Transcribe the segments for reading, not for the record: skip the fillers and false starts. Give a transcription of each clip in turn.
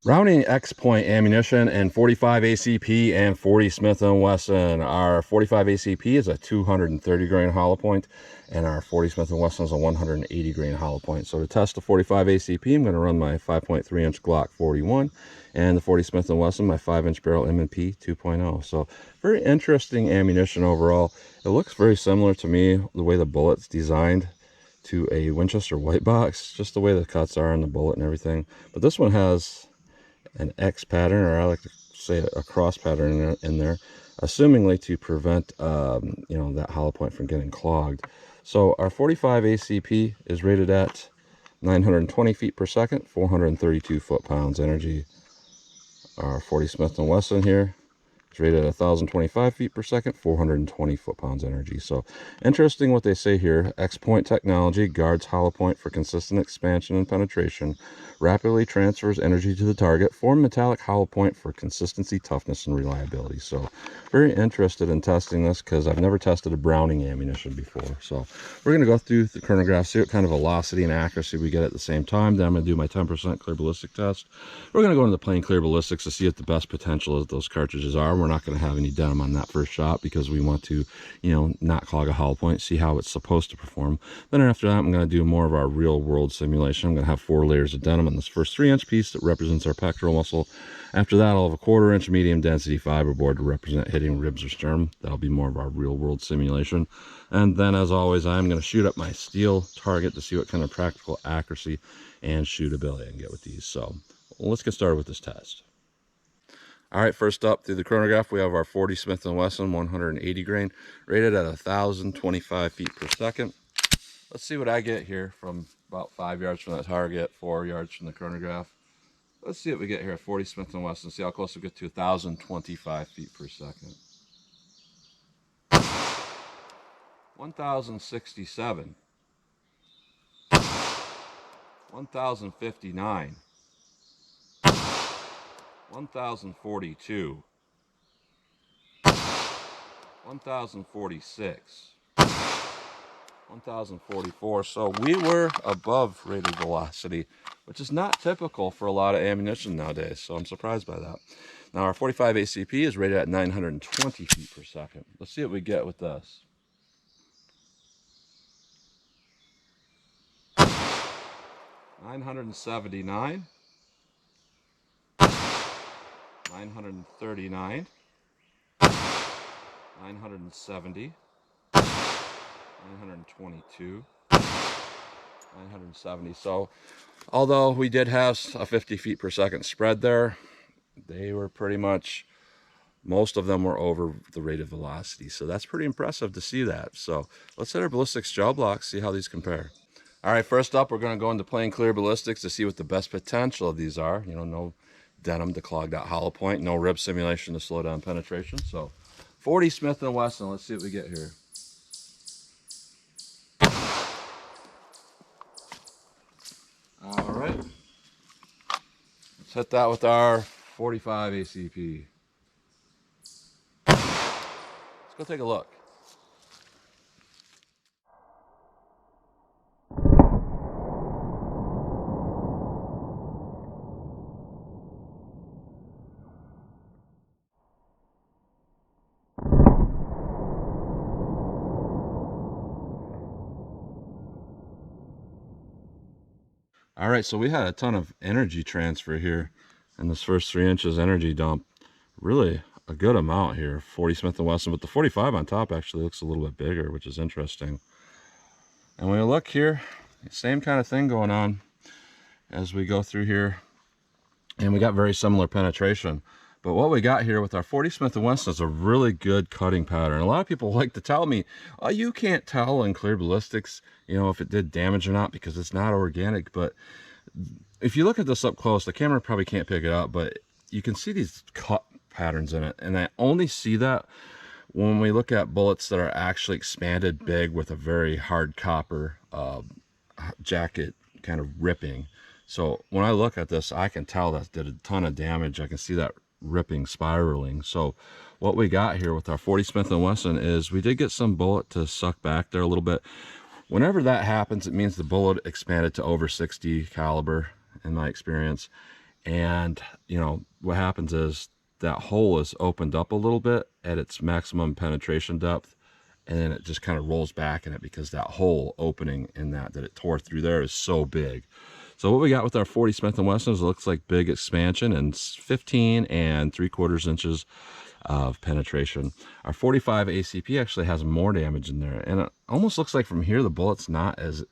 Rounding X point ammunition and 45 ACP and 40 Smith & Wesson. Our 45 ACP is a 230 grain hollow point, and our 40 Smith & Wesson is a 180 grain hollow point. So to test the 45 ACP, I'm going to run my 5.3 inch Glock 41, and the 40 Smith & Wesson, my 5-inch barrel M&P 2.0. So very interesting ammunition overall. It looks very similar to me, the way the bullet's designed, to a Winchester white box, just the way the cuts are on the bullet and everything. But this one has an X pattern, or I like to say a cross pattern in there, assumingly to prevent that hollow point from getting clogged. So our 45 ACP is rated at 920 feet per second, 432 foot-pounds energy. Our 40 Smith & Wesson here is rated at 1,025 feet per second, 420 foot-pounds energy. So interesting what they say here. X-point technology guards hollow point for consistent expansion and penetration, rapidly transfers energy to the target, form metallic hollow point for consistency, toughness, and reliability. So very interested in testing this because I've never tested a Browning ammunition before. So we're going to go through the chronograph, see what kind of velocity and accuracy we get at the same time. Then I'm going to do my 10% clear ballistic test. We're going to go into the plain clear ballistics to see what the best potential of those cartridges are. We're not going to have any denim on that first shot because we want to, not clog a hollow point, see how it's supposed to perform. Then after that, I'm going to do more of our real world simulation. I'm going to have 4 layers of denim on this first 3-inch piece that represents our pectoral muscle. After that, I'll have a 1/4 inch medium density fiberboard to represent hitting ribs or sternum. That'll be more of our real world simulation. And then, as always, I'm going to shoot up my steel target to see what kind of practical accuracy and shootability I can get with these. So let's get started with this test. All right, first up through the chronograph, we have our 40 Smith & Wesson 180 grain, rated at 1,025 feet per second. Let's see what I get here from about 5 yards from that target, 4 yards from the chronograph. Let's see what we get here at 40 Smith & Wesson, see how close we get to 1,025 feet per second. 1,067. 1,059. 1,042. 1,046. 1,044. So we were above rated velocity, which is not typical for a lot of ammunition nowadays. So I'm surprised by that. Now our 45 ACP is rated at 920 feet per second. Let's see what we get with this. 979. 939. 970. 922, 970. So although we did have a 50 feet per second spread there, they were pretty much, most of them were over the rated velocity. So that's pretty impressive to see that. So let's hit our ballistics gel blocks, see how these compare. All right, first up, we're going to go into plain clear ballistics to see what the best potential of these are. No denim to clog that hollow point, no rib simulation to slow down penetration. So 40 Smith & Wesson, let's see what we get here. All right, let's hit that with our 45 ACP. Let's go take a look. All right, so we had a ton of energy transfer here in this first 3 inches energy dump. Really a good amount here, 40 Smith & Wesson, but the 45 on top actually looks a little bit bigger, which is interesting. And when you look here, same kind of thing going on as we go through here. And we got very similar penetration. But what we got here with our 40 Smith & Wesson is a really good cutting pattern. A lot of people like to tell me, oh, you can't tell in clear ballistics, if it did damage or not because it's not organic. But if you look at this up close, the camera probably can't pick it up, but you can see these cut patterns in it. And I only see that when we look at bullets that are actually expanded big with a very hard copper jacket kind of ripping. So when I look at this, I can tell that did a ton of damage. I can see that ripping, spiraling. So what we got here with our 40 Smith & Wesson is we did get some bullet to suck back there a little bit. Whenever that happens, it means the bullet expanded to over 60 caliber in my experience. And you know what happens is that hole is opened up a little bit at its maximum penetration depth, and then it just kind of rolls back in it because that hole opening in that it tore through there is so big. So what we got with our 40 Smith & Wessons looks like big expansion and 15 and 3/4 inches of penetration. Our 45 ACP actually has more damage in there, and it almost looks like from here the bullet's not as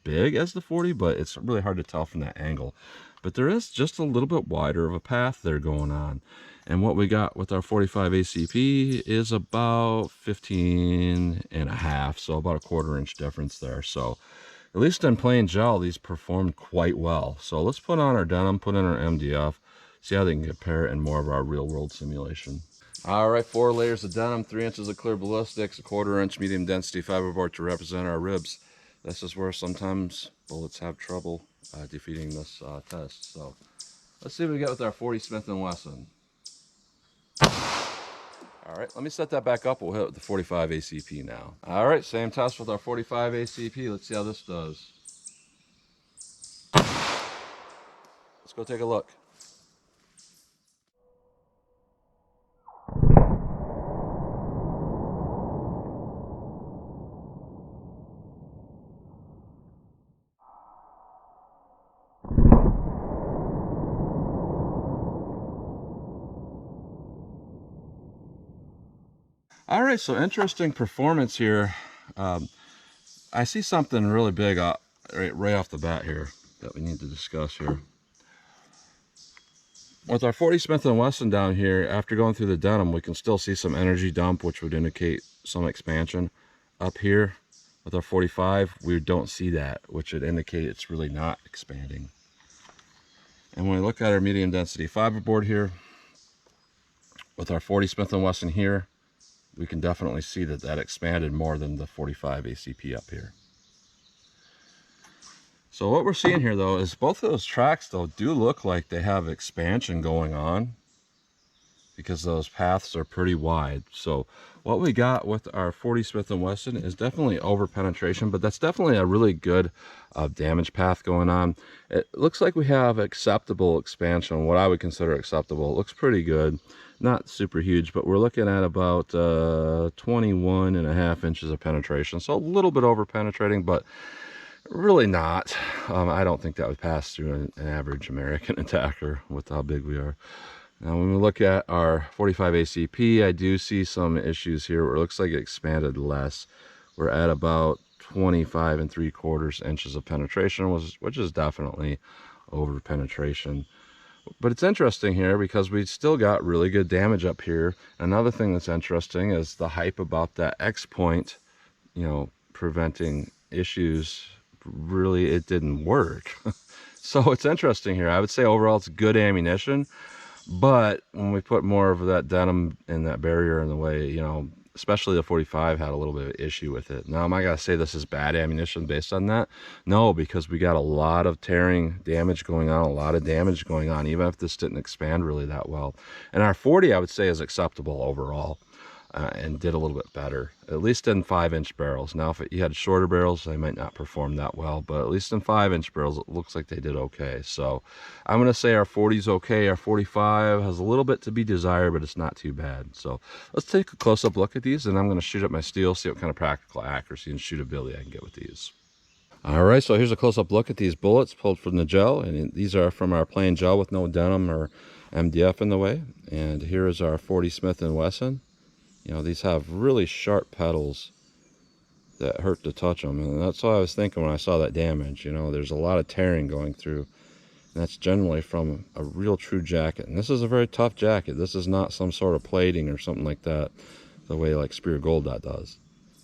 big as the 40, but it's really hard to tell from that angle. But there is just a little bit wider of a path there going on. And what we got with our 45 ACP is about 15.5, so about a 1/4 inch difference there. So at least in plain gel, these performed quite well. So let's put on our denim, put in our MDF, see how they can compare it in more of our real world simulation. All right, 4 layers of denim, 3 inches of clear ballistics, a 1/4 inch medium density fiberboard to represent our ribs. This is where sometimes bullets have trouble defeating this test. So let's see what we got with our 40 Smith & Wesson. All right, let me set that back up. We'll hit the 45 ACP now. All right, same test with our 45 ACP. Let's see how this does. Let's go take a look. All right, so interesting performance here. I see something really big right off the bat here that we need to discuss here. With our 40 Smith & Wesson down here, after going through the denim, we can still see some energy dump, which would indicate some expansion. Up here with our 45, we don't see that, which would indicate it's really not expanding. And when we look at our medium density fiberboard here, with our 40 Smith & Wesson here, we can definitely see that that expanded more than the 45 ACP up here. So what we're seeing here though is both of those tracks though do look like they have expansion going on because those paths are pretty wide. So what we got with our 40 Smith & Wesson is definitely over penetration, but that's definitely a really good damage path going on. It looks like we have acceptable expansion, what I would consider acceptable. It looks pretty good, not super huge, but we're looking at about 21.5 inches of penetration. So a little bit over penetrating, but really not. I don't think that would pass through an average American attacker with how big we are. Now when we look at our 45 ACP, I do see some issues here where it looks like it expanded less. We're at about 25 3/4 inches of penetration, which is definitely over penetration. But it's interesting here because we still got really good damage up here. Another thing that's interesting is the hype about that X point, you know, preventing issues. Really, it didn't work. So it's interesting here. I would say overall it's good ammunition, but when we put more of that denim and that barrier in the way, you know, especially the 45 had a little bit of issue with it. Now, am I gonna say this is bad ammunition based on that? No, because we got a lot of tearing damage going on, a lot of damage going on, even if this didn't expand really that well. And our 40, I would say, is acceptable overall. And did a little bit better, at least in 5-inch barrels. Now, if you had shorter barrels, they might not perform that well, but at least in 5-inch barrels, it looks like they did okay. So I'm going to say our 40 is okay. Our 45 has a little bit to be desired, but it's not too bad. So let's take a close-up look at these, and I'm going to shoot up my steel, see what kind of practical accuracy and shootability I can get with these. All right, so here's a close-up look at these bullets pulled from the gel, and these are from our plain gel with no denim or MDF in the way. And here is our 40 Smith & Wesson. You know, these have really sharp petals that hurt to touch them. And that's what I was thinking when I saw that damage. You know, there's a lot of tearing going through. And that's generally from a real true jacket. And this is a very tough jacket. This is not some sort of plating or something like that, the way like Spear Gold Dot does.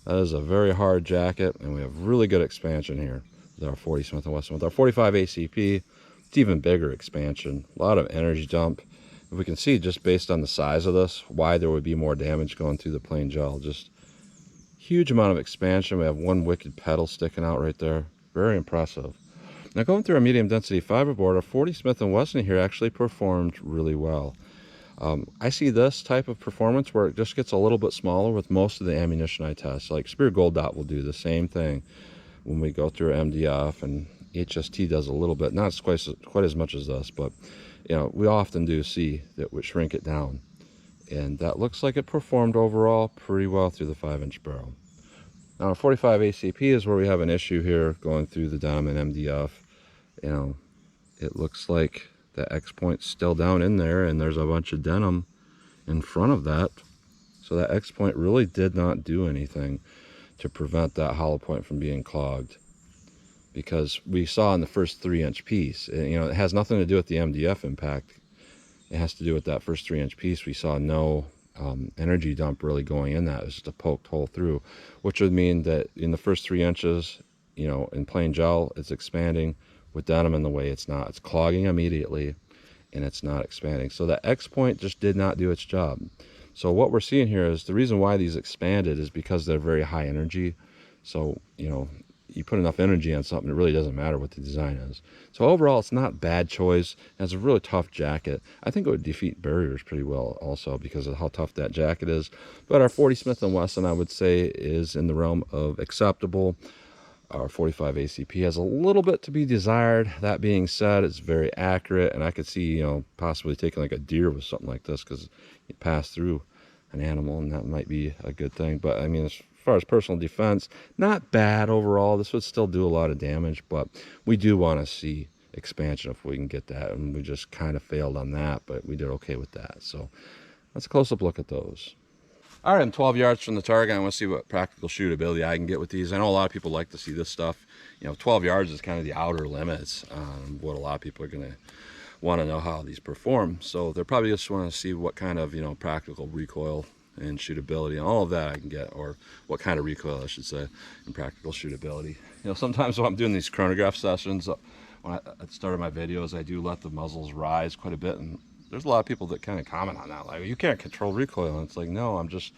That is a very hard jacket, and we have really good expansion here with our 40 Smith & Wesson. With our 45 ACP, it's even bigger expansion. A lot of energy dump. If we can see just based on the size of this, why there would be more damage going through the plain gel. Just huge amount of expansion. We have one wicked petal sticking out right there. Very impressive. Now going through our medium density fiberboard, our 40 Smith & Wesson here actually performed really well. I see this type of performance where it just gets a little bit smaller with most of the ammunition I test. Like Spear Gold Dot will do the same thing when we go through MDF, and HST does a little bit, not quite as much as this, but you know, we often do see that we shrink it down. And that looks like it performed overall pretty well through the 5-inch barrel. Now, a 45 ACP is where we have an issue here going through the denim and MDF. You know, it looks like the X point's still down in there, and there's a bunch of denim in front of that. So that X point really did not do anything to prevent that hollow point from being clogged. Because we saw in the first 3-inch piece, you know, it has nothing to do with the MDF impact. It has to do with that first 3-inch piece. We saw no energy dump really going in that. It was just a poked hole through, which would mean that in the first 3 inches, you know, in plain gel, it's expanding. With denim in the way, it's not. It's clogging immediately, and it's not expanding. So that X point just did not do its job. So what we're seeing here is the reason why these expanded is because they're very high energy. So, you know, you put enough energy on something, it really doesn't matter what the design is. So overall, it's not a bad choice. It has a really tough jacket. I think it would defeat barriers pretty well also because of how tough that jacket is. But our 40 Smith & Wesson, I would say, is in the realm of acceptable. Our 45 ACP has a little bit to be desired. That being said, it's very accurate, and I could see, you know, possibly taking like a deer with something like this, because you pass through an animal, and that might be a good thing. But I mean, as far as personal defense, not bad overall. This would still do a lot of damage, but we do want to see expansion if we can get that, and we just kind of failed on that, but we did okay with that. So let's a close-up look at those. All right, I'm 12 yards from the target. I want to see what practical shootability I can get with these. I know a lot of people like to see this stuff. You know, 12 yards is kind of the outer limits on what a lot of people are going to want to know how these perform. So they're probably just want to see what kind of, you know, practical recoil and shootability and all of that I can get, or what kind of recoil I should say, and practical shootability. You know, sometimes when I'm doing these chronograph sessions, when I started my videos, I do let the muzzles rise quite a bit, and there's a lot of people that kind of comment on that, like, you can't control recoil. And it's like, no, I'm just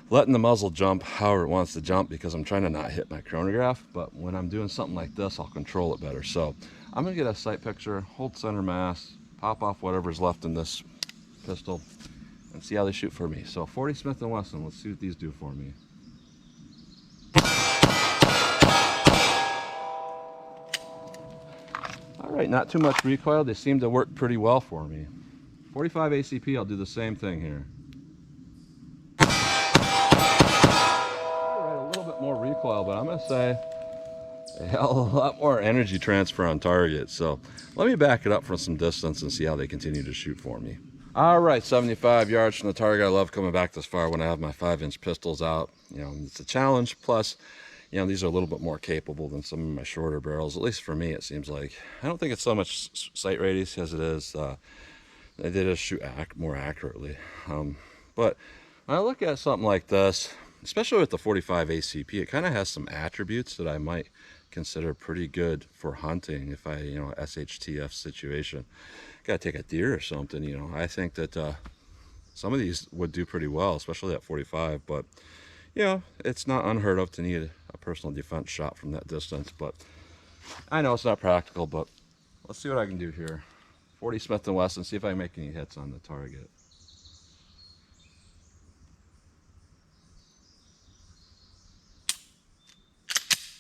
letting the muzzle jump however it wants to jump, because I'm trying to not hit my chronograph. But when I'm doing something like this, I'll control it better. So I'm gonna get a sight picture, hold center mass, pop off whatever's left in this pistol, and see how they shoot for me. So 40 Smith & Wesson, let's see what these do for me. All right, not too much recoil. They seem to work pretty well for me. 45 ACP, I'll do the same thing here. All right, a little bit more recoil, but I'm gonna say a hell of a lot more energy transfer on target. So let me back it up from some distance and see how they continue to shoot for me. All right, 75 yards from the target. I love coming back this far when I have my 5-inch pistols out. You know, it's a challenge. Plus, you know, these are a little bit more capable than some of my shorter barrels. At least for me, it seems like. I don't think it's so much sight radius as it is they did just shoot more accurately. But when I look at something like this, especially with the 45 ACP, it kind of has some attributes that I might consider pretty good for hunting if I, you know, SHTF situation. Gotta take a deer or something, you know. I think that some of these would do pretty well, especially that 45, but you know, it's not unheard of to need a personal defense shot from that distance. But I know it's not practical, but let's see what I can do here. 40 Smith & Wesson, see if I can make any hits on the target.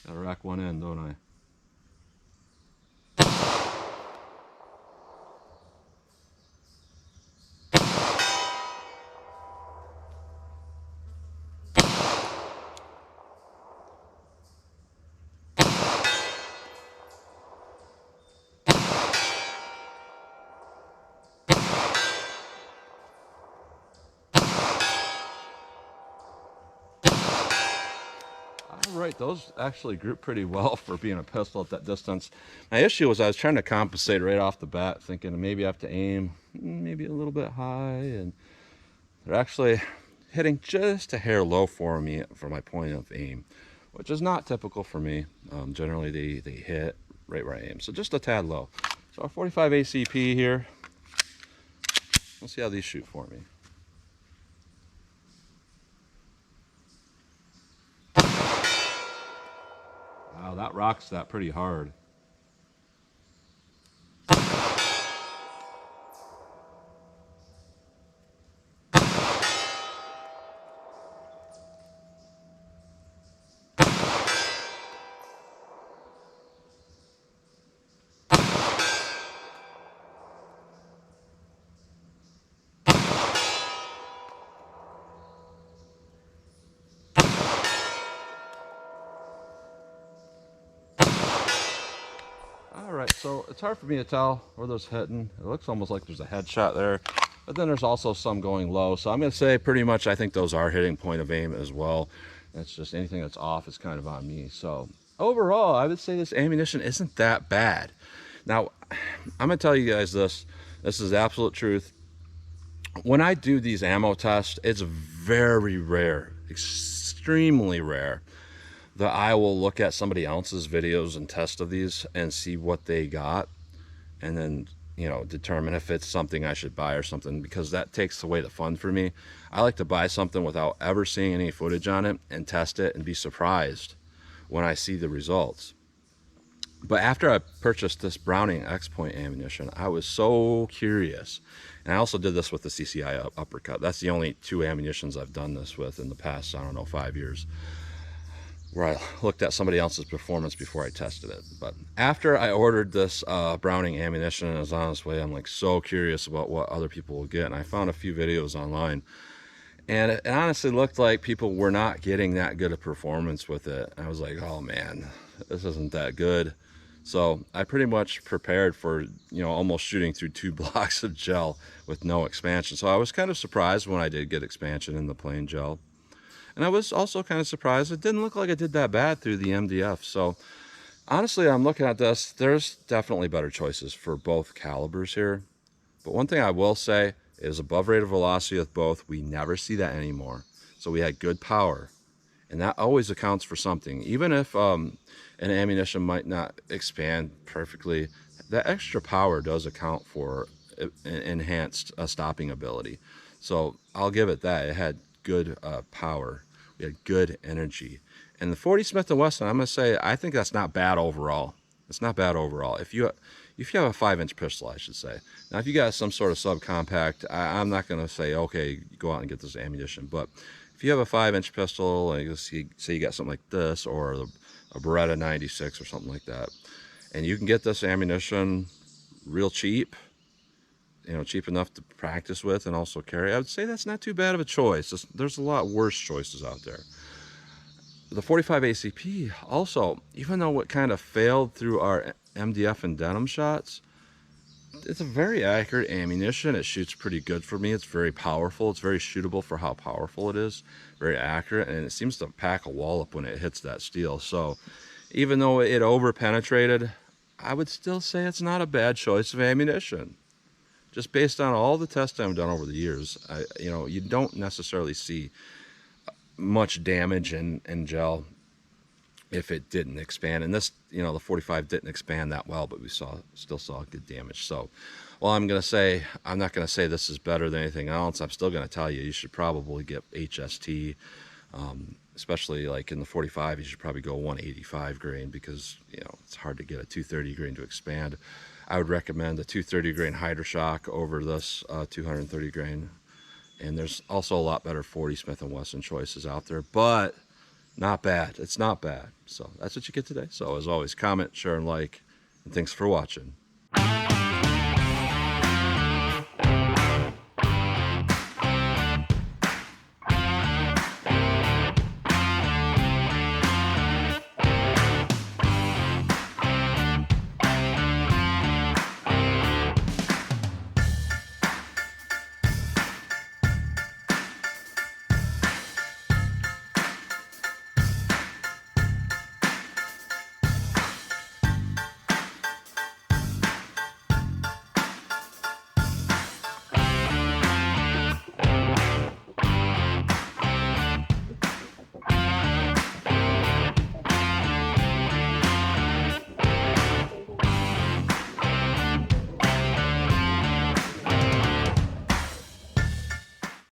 Gotta rack one in, don't I? All right, those actually group pretty well for being a pistol at that distance. My issue was I was trying to compensate right off the bat, thinking maybe I have to aim maybe a little bit high, and they're actually hitting just a hair low for me for my point of aim, which is not typical for me. Generally, they hit right where I aim, so just a tad low. So our 45 ACP here, let's see how these shoot for me. Wow, that rocks that pretty hard. it's hard for me to tell where those hitting. It looks almost like there's a headshot there, but then there's also some going low. So I'm going to say pretty much I think those are hitting point of aim as well. It's just anything that's off is kind of on me. So overall, I would say this ammunition isn't that bad. Now, I'm going to tell you guys this. This is absolute truth. When I do these ammo tests, it's very rare, extremely rare, that I will look at somebody else's videos and test of these and see what they got, and then, you know, determine if it's something I should buy or something, because that takes away the fun for me. I like to buy something without ever seeing any footage on it and test it and be surprised when I see the results. But after I purchased this Browning X-Point ammunition, I was so curious. And I also did this with the CCI Uppercut. That's the only two ammunitions I've done this with in the past, I don't know, 5 years, where I looked at somebody else's performance before I tested it. But after I ordered this Browning ammunition and it was on its way, I'm like so curious about what other people will get. And I found a few videos online, and it honestly looked like people were not getting that good a performance with it. I was like, oh man, this isn't that good. So I pretty much prepared for, you know, almost shooting through 2 blocks of gel with no expansion. So I was kind of surprised when I did get expansion in the plain gel. And I was also kind of surprised it didn't look like it did that bad through the MDF. So honestly, I'm looking at this, there's definitely better choices for both calibers here. But one thing I will say is above rate of velocity with both, we never see that anymore. So we had good power, and that always accounts for something. Even if an ammunition might not expand perfectly, that extra power does account for enhanced stopping ability. So I'll give it that. It had good power. We had good energy. And the 40 Smith & Wesson, I'm going to say, I think that's not bad overall. It's not bad overall. If you have a 5-inch pistol, I should say. Now, if you got some sort of subcompact, I'm not going to say, okay, go out and get this ammunition. But if you have a 5-inch pistol, and say you got something like this, or a Beretta 96 or something like that, and you can get this ammunition real cheap, you know, cheap enough to practice with and also carry, I would say that's not too bad of a choice. There's a lot worse choices out there. The 45 ACP also, even though it kind of failed through our MDF and denim shots, it's a very accurate ammunition. It shoots pretty good for me. It's very powerful. It's very shootable for how powerful it is. Very accurate, and it seems to pack a wallop when it hits that steel. So even though it over penetrated, I would still say it's not a bad choice of ammunition. Just based on all the tests I've done over the years, you know, you don't necessarily see much damage in gel if it didn't expand. And this, you know, the 45 didn't expand that well, but we still saw good damage. So, well, I'm not going to say this is better than anything else. I'm still going to tell you, you should probably get HST, especially like in the 45, you should probably go 185 grain, because, you know, it's hard to get a 230 grain to expand. I would recommend the 230 grain Hydroshock over this 230 grain. And there's also a lot better 40 Smith & Wesson choices out there, but not bad. It's not bad. So that's what you get today. So as always, comment, share, and like, and thanks for watching.